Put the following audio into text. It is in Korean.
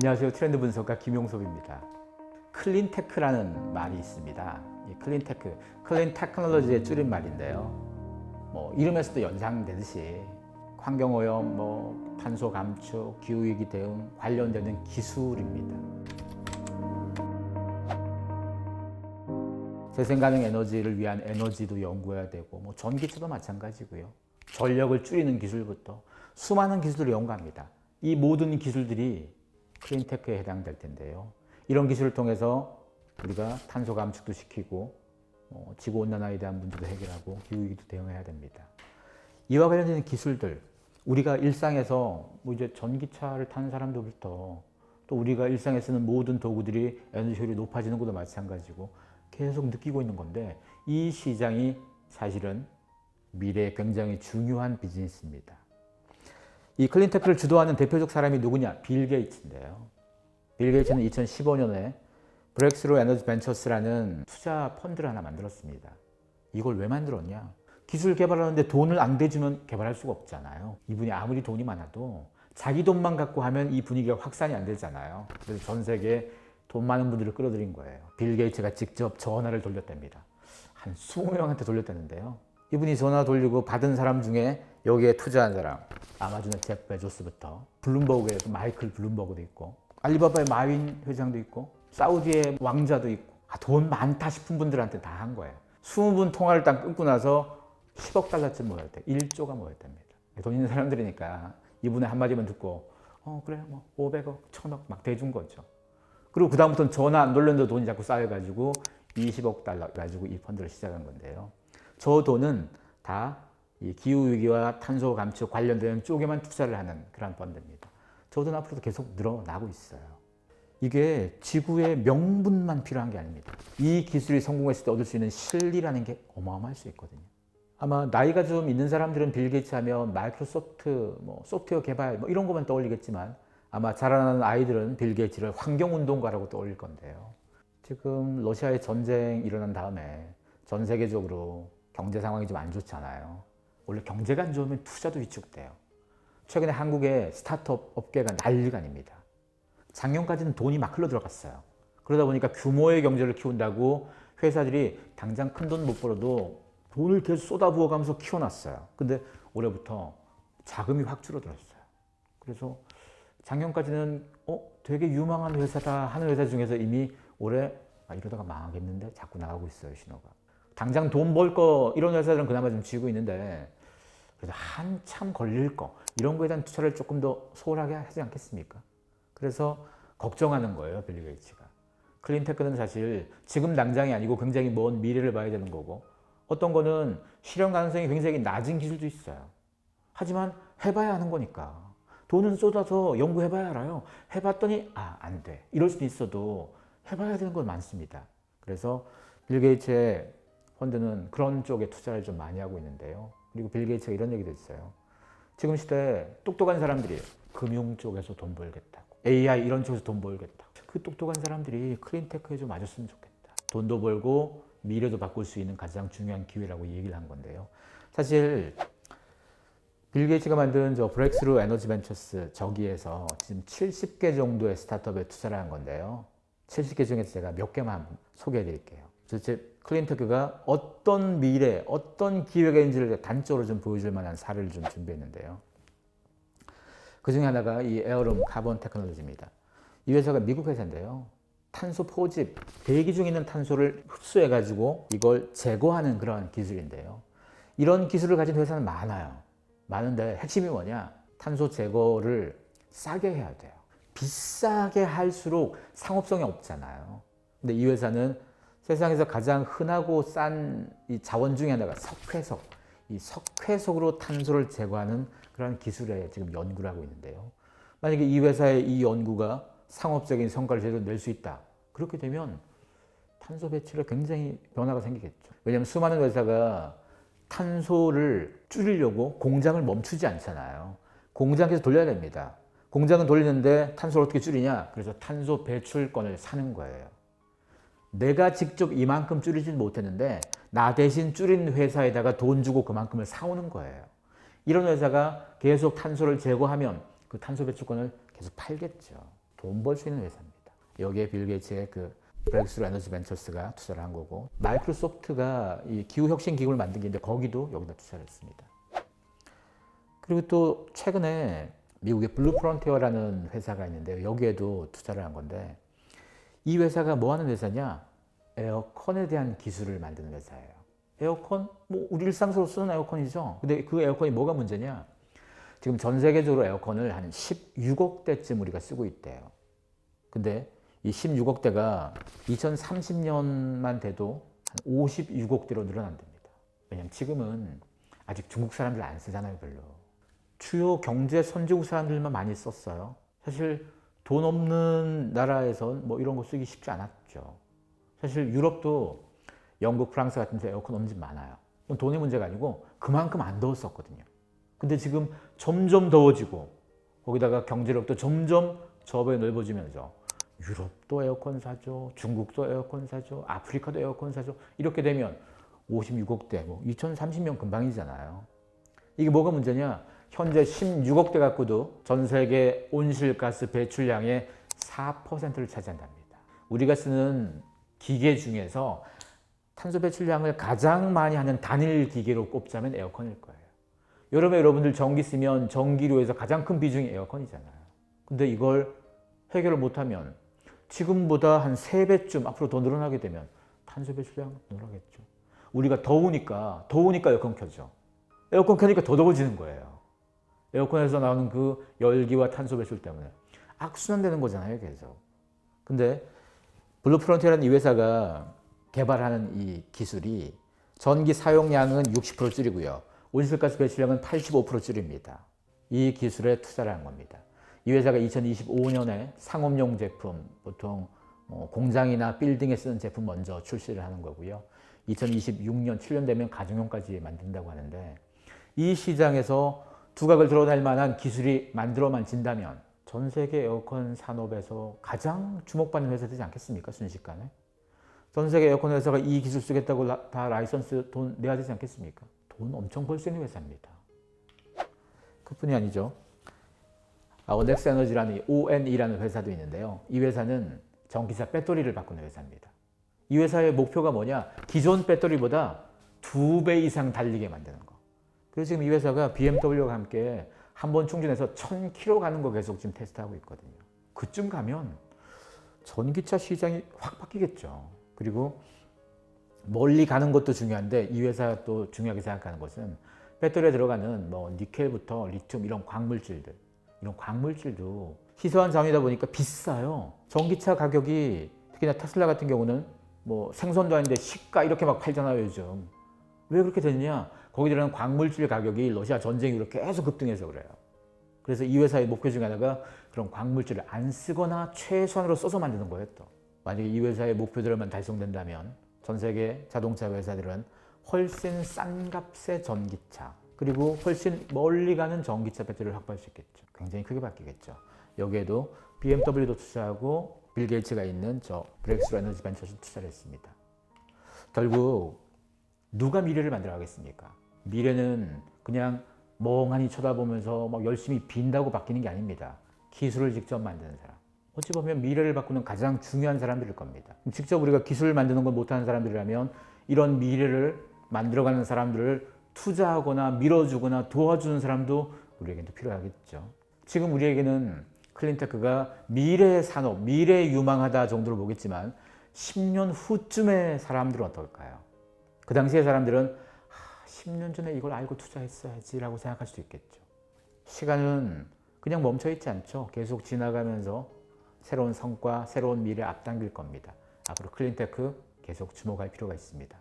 안녕하세요. 트렌드 분석가 김용섭입니다. 클린테크라는 말이 있습니다. 이 클린테크, 클린 테크놀로지의 줄임말인데요. 이름에서도 연상되듯이 환경오염, 탄소 감축, 기후위기 대응 관련되는 기술입니다. 재생가능 에너지를 위한 에너지도 연구해야 되고, 전기차도 마찬가지고요. 전력을 줄이는 기술부터 수많은 기술을 연구합니다. 이 모든 기술들이 클린테크에 해당될 텐데요. 이런 기술을 통해서 우리가 탄소 감축도 시키고 지구온난화에 대한 문제도 해결하고 기후위기도 대응해야 됩니다. 이와 관련된 기술들, 우리가 일상에서 이제 전기차를 타는 사람들부터 또 우리가 일상에 쓰는 모든 도구들이 에너지 효율이 높아지는 것도 마찬가지고 계속 느끼고 있는 건데, 이 시장이 사실은 미래에 굉장히 중요한 비즈니스입니다. 이 클린테크를 주도하는 대표적 사람이 누구냐? 빌 게이츠인데요. 빌 게이츠는 2015년에 브렉스루 에너지 벤처스라는 투자 펀드를 하나 만들었습니다. 이걸 왜 만들었냐? 기술 개발하는데 돈을 안 대주면 개발할 수가 없잖아요. 이분이 아무리 돈이 많아도 자기 돈만 갖고 하면 이 분위기가 확산이 안 되잖아요. 그래서 전 세계에 돈 많은 분들을 끌어들인 거예요. 빌 게이츠가 직접 전화를 돌렸답니다. 한 20명한테 돌렸다는데요. 이분이 전화 돌리고 받은 사람 중에 여기에 투자한 사람, 아마존의 잭 베조스부터 블룸버그의 마이클 블룸버그도 있고, 알리바바의 마윈 회장도 있고, 사우디의 왕자도 있고, 돈 많다 싶은 분들한테 다 한 거예요. 20분 통화를 딱 끊고 나서 10억 달러쯤 모였대. 1조가 모였답니다. 돈 있는 사람들이니까 이분의 한마디만 듣고 그래 500억, 1000억 막 대준 거죠. 그리고 그 다음부터는 전화 안 돌렸는데 돈이 자꾸 쌓여가지고 20억 달러 가지고 이 펀드를 시작한 건데요. 저 돈은 다 이 기후위기와 탄소 감축 관련된 쪽에만 투자를 하는 그런 펀드입니다. 저 돈 앞으로도 계속 늘어나고 있어요. 이게 지구의 명분만 필요한 게 아닙니다. 이 기술이 성공했을 때 얻을 수 있는 실리라는 게 어마어마할 수 있거든요. 아마 나이가 좀 있는 사람들은 빌 게이츠 하면 마이크로소프트, 소프트웨어 개발 이런 것만 떠올리겠지만, 아마 자라나는 아이들은 빌 게이츠를 환경운동가라고 떠올릴 건데요. 지금 러시아의 전쟁 일어난 다음에 전 세계적으로 경제 상황이 좀 안 좋잖아요. 원래 경제가 안 좋으면 투자도 위축돼요. 최근에 한국의 스타트업 업계가 난리가 아닙니다. 작년까지는 돈이 막 흘러 들어갔어요. 그러다 보니까 규모의 경제를 키운다고 회사들이 당장 큰 돈 못 벌어도 돈을 계속 쏟아부어가면서 키워놨어요. 근데 올해부터 자금이 확 줄어들었어요. 그래서 작년까지는 되게 유망한 회사다 하는 회사 중에서 이미 올해 이러다가 망하겠는데 자꾸 나가고 있어요, 신호가. 당장 돈 벌 거 이런 회사들은 그나마 좀 쥐고 있는데, 그래서 한참 걸릴 거 이런 거에 대한 투자를 조금 더 소홀하게 하지 않겠습니까? 그래서 걱정하는 거예요, 빌 게이츠가. 클린테크는 사실 지금 당장이 아니고 굉장히 먼 미래를 봐야 되는 거고, 어떤 거는 실현 가능성이 굉장히 낮은 기술도 있어요. 하지만 해봐야 하는 거니까. 돈은 쏟아서 연구해봐야 알아요. 해봤더니 안 돼. 이럴 수도 있어도 해봐야 되는 건 많습니다. 그래서 빌 게이츠의 펀드는 그런 쪽에 투자를 좀 많이 하고 있는데요. 그리고 빌 게이츠가 이런 얘기도 있어요. 지금 시대에 똑똑한 사람들이 금융 쪽에서 돈 벌겠다고, AI 이런 쪽에서 돈 벌겠다. 그 똑똑한 사람들이 클린테크에 좀 와줬으면 좋겠다. 돈도 벌고 미래도 바꿀 수 있는 가장 중요한 기회라고 얘기를 한 건데요. 사실 빌 게이츠가 만든 저 브렉스루 에너지 벤처스, 저기에서 지금 70개 정도의 스타트업에 투자를 한 건데요. 70개 중에서 제가 몇 개만 소개해 드릴게요. 도대체 클린테크가 어떤 미래, 어떤 기회가 있는지를 단적으로 좀 보여줄 만한 사례를 좀 준비했는데요. 그 중에 하나가 이 에어룸 카본 테크놀로지입니다. 이 회사가 미국 회사인데요. 탄소 포집, 대기 중에 있는 탄소를 흡수해가지고 이걸 제거하는 그런 기술인데요. 이런 기술을 가진 회사는 많아요. 많은데 핵심이 뭐냐? 탄소 제거를 싸게 해야 돼요. 비싸게 할수록 상업성이 없잖아요. 근데 이 회사는 세상에서 가장 흔하고 싼 이 자원 중에 하나가 석회석. 이 석회석으로 탄소를 제거하는 그런 기술에 지금 연구를 하고 있는데요. 만약에 이 회사의 이 연구가 상업적인 성과를 제대로 낼 수 있다. 그렇게 되면 탄소 배출에 굉장히 변화가 생기겠죠. 왜냐하면 수많은 회사가 탄소를 줄이려고 공장을 멈추지 않잖아요. 공장에서 돌려야 됩니다. 공장은 돌리는데 탄소를 어떻게 줄이냐? 그래서 탄소 배출권을 사는 거예요. 내가 직접 이만큼 줄이진 못했는데 나 대신 줄인 회사에다가 돈 주고 그만큼을 사오는 거예요. 이런 회사가 계속 탄소를 제거하면 그 탄소 배출권을 계속 팔겠죠. 돈 벌 수 있는 회사입니다. 여기에 빌 게이츠의 그 브렉스루 에너지 벤처스가 투자를 한 거고, 마이크로소프트가 이 기후혁신 기구를 만든 게 있는데 거기도 여기다 투자를 했습니다. 그리고 또 최근에 미국의 블루 프론티어라는 회사가 있는데요. 여기에도 투자를 한 건데, 이 회사가 뭐 하는 회사냐? 에어컨에 대한 기술을 만드는 회사예요. 에어컨, 뭐 우리 일상적으로 쓰는 에어컨이죠. 근데 그 에어컨이 뭐가 문제냐? 지금 전 세계적으로 에어컨을 한 16억 대쯤 우리가 쓰고 있대요. 근데 이 16억 대가 2030년만 돼도 한 56억 대로 늘어난답니다. 왜냐면 지금은 아직 중국 사람들 안 쓰잖아요, 별로. 주요 경제 선진국 사람들만 많이 썼어요. 사실 돈 없는 나라에선 뭐 이런 거 쓰기 쉽지 않았죠. 사실 유럽도 영국, 프랑스 같은 데 에어컨 없는 집 많아요. 그건 돈의 문제가 아니고 그만큼 안 더웠었거든요. 근데 지금 점점 더워지고 거기다가 경제력도 점점 저하에 넓어지면서 유럽도 에어컨 사죠. 중국도 에어컨 사죠. 아프리카도 에어컨 사죠. 이렇게 되면 56억 대, 뭐 2030년 금방이잖아요. 이게 뭐가 문제냐? 현재 16억 대 갖고도 전 세계 온실가스 배출량의 4%를 차지한답니다. 우리가 쓰는 기계 중에서 탄소 배출량을 가장 많이 하는 단일 기계로 꼽자면 에어컨일 거예요. 여러분들 전기 쓰면 전기료에서 가장 큰 비중이 에어컨이잖아요. 근데 이걸 해결을 못하면 지금보다 한 3배쯤 앞으로 더 늘어나게 되면 탄소 배출량 늘어나겠죠. 우리가 더우니까 에어컨 켜죠. 에어컨 켜니까 더 더워지는 거예요. 에어컨에서 나오는 그 열기와 탄소 배출 때문에 악순환되는 거잖아요, 계속. 근데 블루프론티어라는 이 회사가 개발하는 이 기술이 전기 사용량은 60% 줄이고요. 온실가스 배출량은 85% 줄입니다. 이 기술에 투자를 한 겁니다. 이 회사가 2025년에 상업용 제품, 보통 공장이나 빌딩에 쓰는 제품 먼저 출시를 하는 거고요. 2026년, 7년 되면 가정용까지 만든다고 하는데, 이 시장에서 두각을 드러낼 만한 기술이 만들어만 진다면 전 세계 에어컨 산업에서 가장 주목받는 회사 되지 않겠습니까? 순식간에. 전 세계 에어컨 회사가 이 기술 쓰겠다고 다 라이선스 돈 내야 되지 않겠습니까? 돈 엄청 벌 수 있는 회사입니다. 그뿐이 아니죠. 어넥스 에너지라는 ONE라는 회사도 있는데요. 이 회사는 전기차 배터리를 바꾸는 회사입니다. 이 회사의 목표가 뭐냐? 기존 배터리보다 2배 이상 달리게 만드는 거. 그래서 지금 이 회사가 BMW와 함께 한 번 충전해서 1000km 가는 거 계속 지금 테스트하고 있거든요. 그쯤 가면 전기차 시장이 확 바뀌겠죠. 그리고 멀리 가는 것도 중요한데, 이 회사가 또 중요하게 생각하는 것은 배터리에 들어가는 뭐 니켈부터 리튬 이런 광물질도 희소한 자원이다 보니까 비싸요. 전기차 가격이 특히나 테슬라 같은 경우는 뭐 생선도 아닌데 시가 이렇게 막 팔잖아요, 요즘. 왜 그렇게 됐냐? 거기 들어가는 광물질 가격이 러시아 전쟁 이후로 계속 급등해서 그래요. 그래서 이 회사의 목표 중에 하나가 그런 광물질을 안 쓰거나 최소한으로 써서 만드는 거예요, 또. 만약에 이 회사의 목표대로만 달성된다면 전 세계 자동차 회사들은 훨씬 싼 값의 전기차, 그리고 훨씬 멀리 가는 전기차 배터리를 확보할 수 있겠죠. 굉장히 크게 바뀌겠죠. 여기에도 BMW도 투자하고 빌 게이츠가 있는 저 브렉스루 에너지 벤처스 투자를 했습니다. 결국 누가 미래를 만들어 가겠습니까? 미래는 그냥 멍하니 쳐다보면서 막 열심히 빈다고 바뀌는 게 아닙니다. 기술을 직접 만드는 사람. 어찌 보면 미래를 바꾸는 가장 중요한 사람들일 겁니다. 직접 우리가 기술을 만드는 걸 못하는 사람들이라면 이런 미래를 만들어가는 사람들을 투자하거나 밀어주거나 도와주는 사람도 우리에게는 필요하겠죠. 지금 우리에게는 클린테크가 미래의 산업, 미래에 유망하다 정도로 보겠지만 10년 후쯤의 사람들은 어떨까요? 그 당시의 사람들은 10년 전에 이걸 알고 투자했어야지 라고 생각할 수도 있겠죠. 시간은 그냥 멈춰있지 않죠. 계속 지나가면서 새로운 성과, 새로운 미래 앞당길 겁니다. 앞으로 클린테크 계속 주목할 필요가 있습니다.